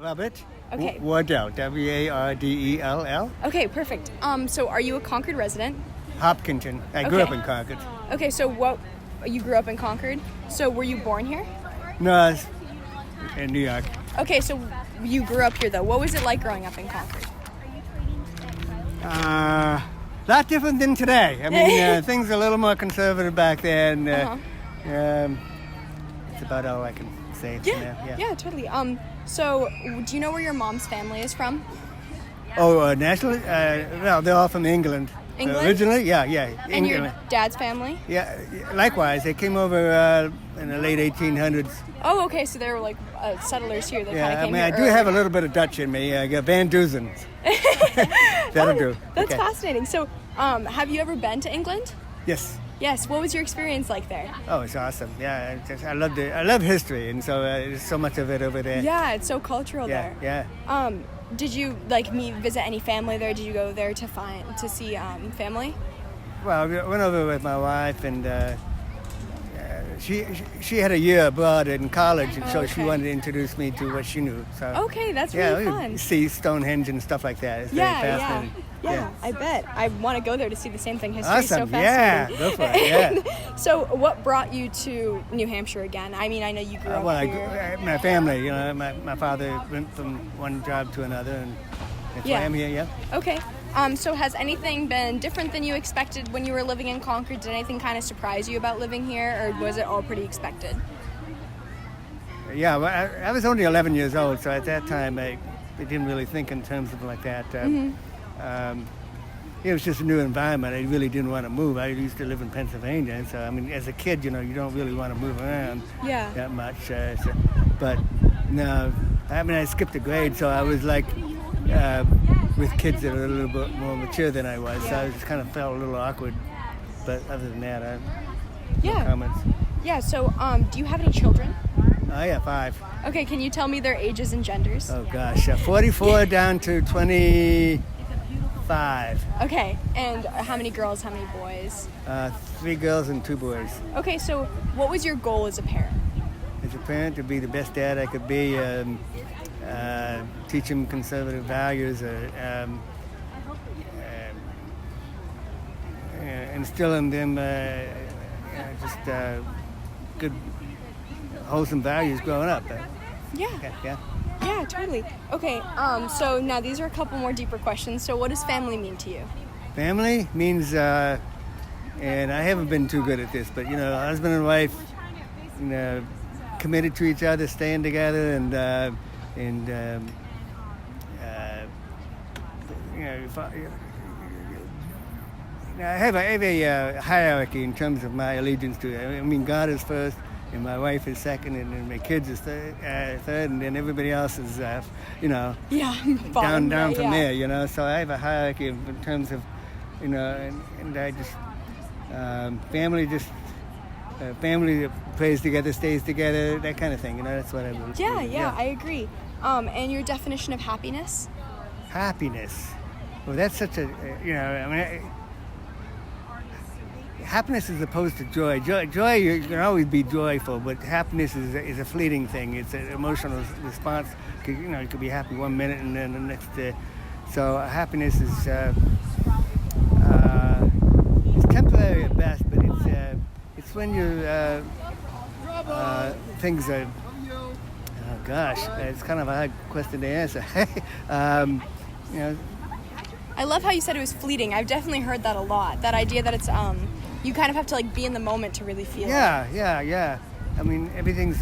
Robert Okay. Wardell, Wardell. Okay, perfect. So are you a Concord resident? Hopkinton. I grew Okay. up in Concord. Okay, so you grew up in Concord? So were you born here? No, I was in New York. Okay, so you grew up here though. What was it like growing up in Concord? Lot different than today. I mean, things are a little more conservative back then. It's about all I can say for now. Yeah, totally. So do you know where your mom's family is from? Oh, nationally? Well, they're all from England. England? Originally? Yeah. And England. your dad's family? Yeah, likewise. They came over in the late 1800s. Oh, okay, so they were like settlers here that kind of Yeah, I came mean, here I do early. have a little bit of Dutch in me. I got Van Duzens. That'll do. That's Okay. fascinating. So have you ever been to England? Yes. Yes. What was your experience like there? Oh, it's awesome. Yeah, I love I love history, and so there's so much of it over there. Yeah, it's so cultural Yeah, there. yeah. Did you visit any family there? Did you go there to see family? Well, I went over with my wife, and she had a year abroad in college, and so she okay. wanted to introduce me to what she knew. So Okay, that's yeah, really we fun. see Stonehenge and stuff like that. It's very fascinating. Yeah, I bet. I want to go there to see the same thing. History is so Awesome. Yeah, fascinating. go for it. Yeah. So what brought you to New Hampshire again? I mean, I know you grew up Well, here. my family, my father went from one job to another, and that's why I'm here, yeah. Okay. So has anything been different than you expected when you were living in Concord? Did anything kind of surprise you about living here, or was it all pretty expected? Yeah, well, I was only 11 years old, so at that time I didn't really think in terms of like that. It was just a new environment. I really didn't want to move. I used to live in Pennsylvania, and so I mean, as a kid, you don't really want to move around that much. But no, I mean, I skipped a grade, so I was like with kids that were a little bit more mature than I was. So I just kind of felt a little awkward. But other than that, no comments. Yeah. So do you have any children? I have 5. Okay. Can you tell me their ages and genders? Oh gosh, 44 down to 25. Okay. And how many girls? How many boys? 3 girls and 2 boys. Okay. So what was your goal as a parent? As a parent, to be the best dad I could be, teach them conservative values, instill in them just good, wholesome values growing up. Yeah, totally. Okay, so now these are a couple more deeper questions. So what does family mean to you? Family means, and I haven't been too good at this, but husband and wife, committed to each other, staying together, and I have a hierarchy in terms of my allegiance to it. I mean, God is first, and my wife is second, and then my kids is third, and then everybody else is, down from there, So I have a hierarchy in terms of, and I just, family that prays together, stays together, that kind of thing, that's what I believe. Yeah, I agree. And your definition of happiness? Happiness. Well, that's such a, happiness is opposed to joy. Joy, you can always be joyful, but happiness is a fleeting thing. It's an emotional response. You could be happy 1 minute and then the next. So happiness is it's temporary at best, but it's when things are. Oh gosh, it's kind of a hard question to answer. I love how you said it was fleeting. I've definitely heard that a lot. That idea that it's you kind of have to be in the moment to really feel it. Yeah. I mean, everything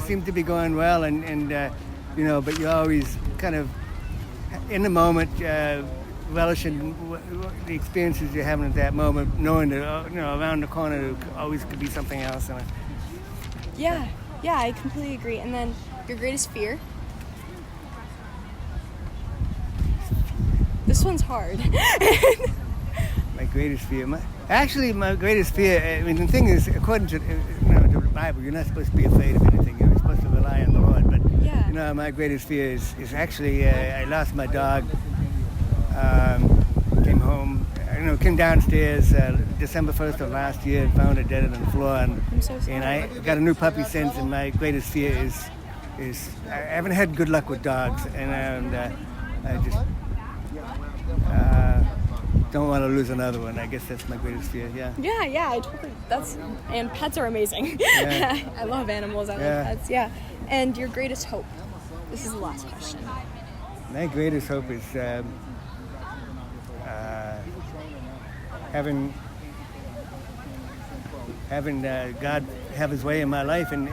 seems to be going well, and but you're always kind of in the moment, relishing the experiences you're having at that moment, knowing that around the corner there always could be something else. Yeah, I completely agree. And then your greatest fear? This one's hard. My greatest fear? My greatest fear, I mean, the thing is, according to the Bible, you're not supposed to be afraid of anything. You're supposed to rely on the Lord. But, my greatest fear is actually, I lost my dog, came home, came downstairs December 1st of last year and found her dead on the floor. I'm so sorry. And I got a new puppy since, and my greatest fear I haven't had good luck with dogs, and I just don't want to lose another one. I guess that's my greatest fear. Yeah. Yeah, I totally. And pets are amazing. Yeah. I love animals. I love pets. Yeah. And your greatest hope. This is the last question. My greatest hope is having God have His way in my life, and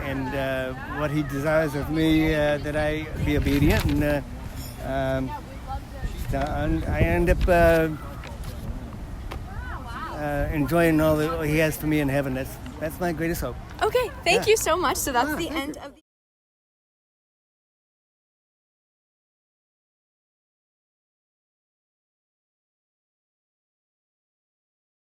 what He desires of me, that I be obedient, and I end up enjoying all that He has for me in heaven. That's my greatest hope. Okay, thank you so much. So that's the end of the